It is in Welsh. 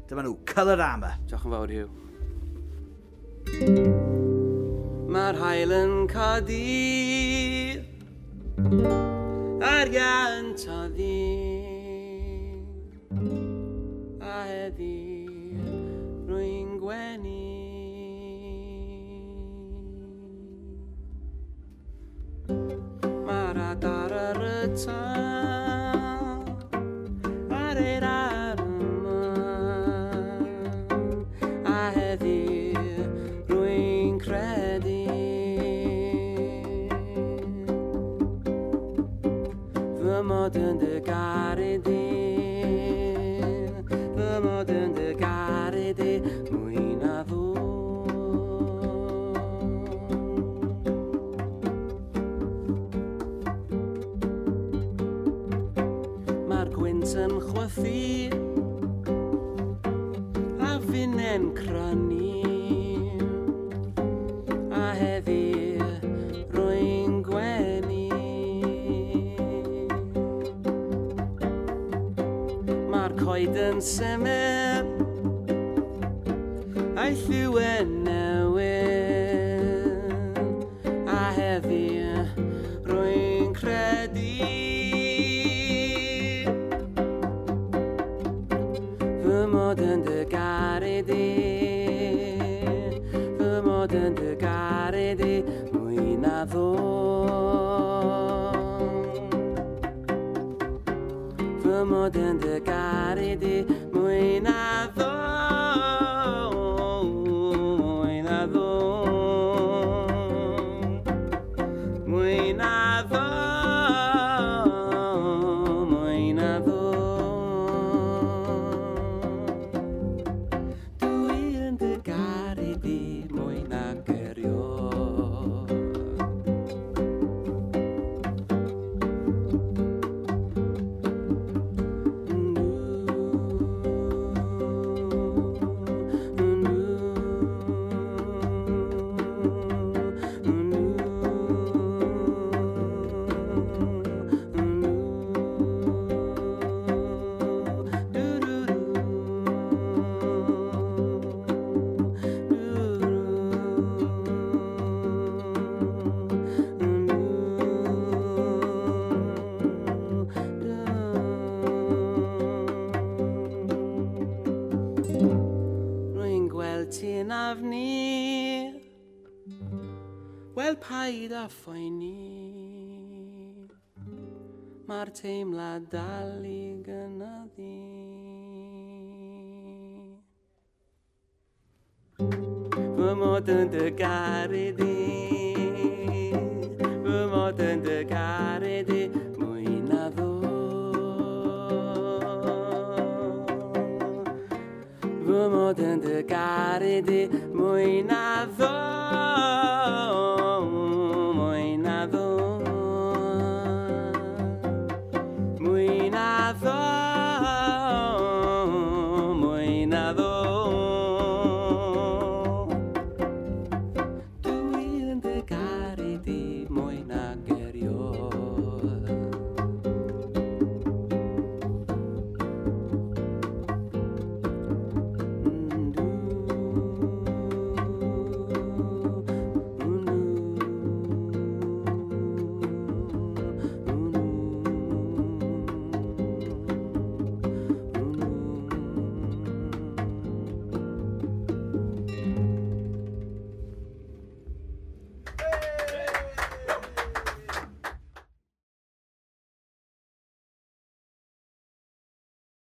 Dyma nhw, Colorama. Diolch yn fawr, Huw. Mae'r hael yn codi a'r ia'n toddi a heddi rwy'n gwenu mae'r adar ar y tân a'r eira'r yma a heddi rwy'n credu fy mod yn dy gared i fy mod yn dy gared i mwy na ddo mae'r gwynt yn chwythu a finnau'n crynu a heddi rwy'n gwenu mae'r coed yn symud a'i lliw yn newid a heddi rwy'n credu fy mod yn dy gared i fy mod yn dy gared i mwy na ddo fy mod yn dy gared i mwy na ddo mwy na ddo mwy na ddo mwy na ddo dwi yn dy gared i mwy na geriod rwy'n gweld ti'n afni wel paid a phoeni mae'r teimlad dal i gynyddu fy mod yn dy gared i fy mod yn dy gared i mwy na ddo fy mod yn dy gared i mwy na ddo mwy na ddo mwy na ddo mwy na ddo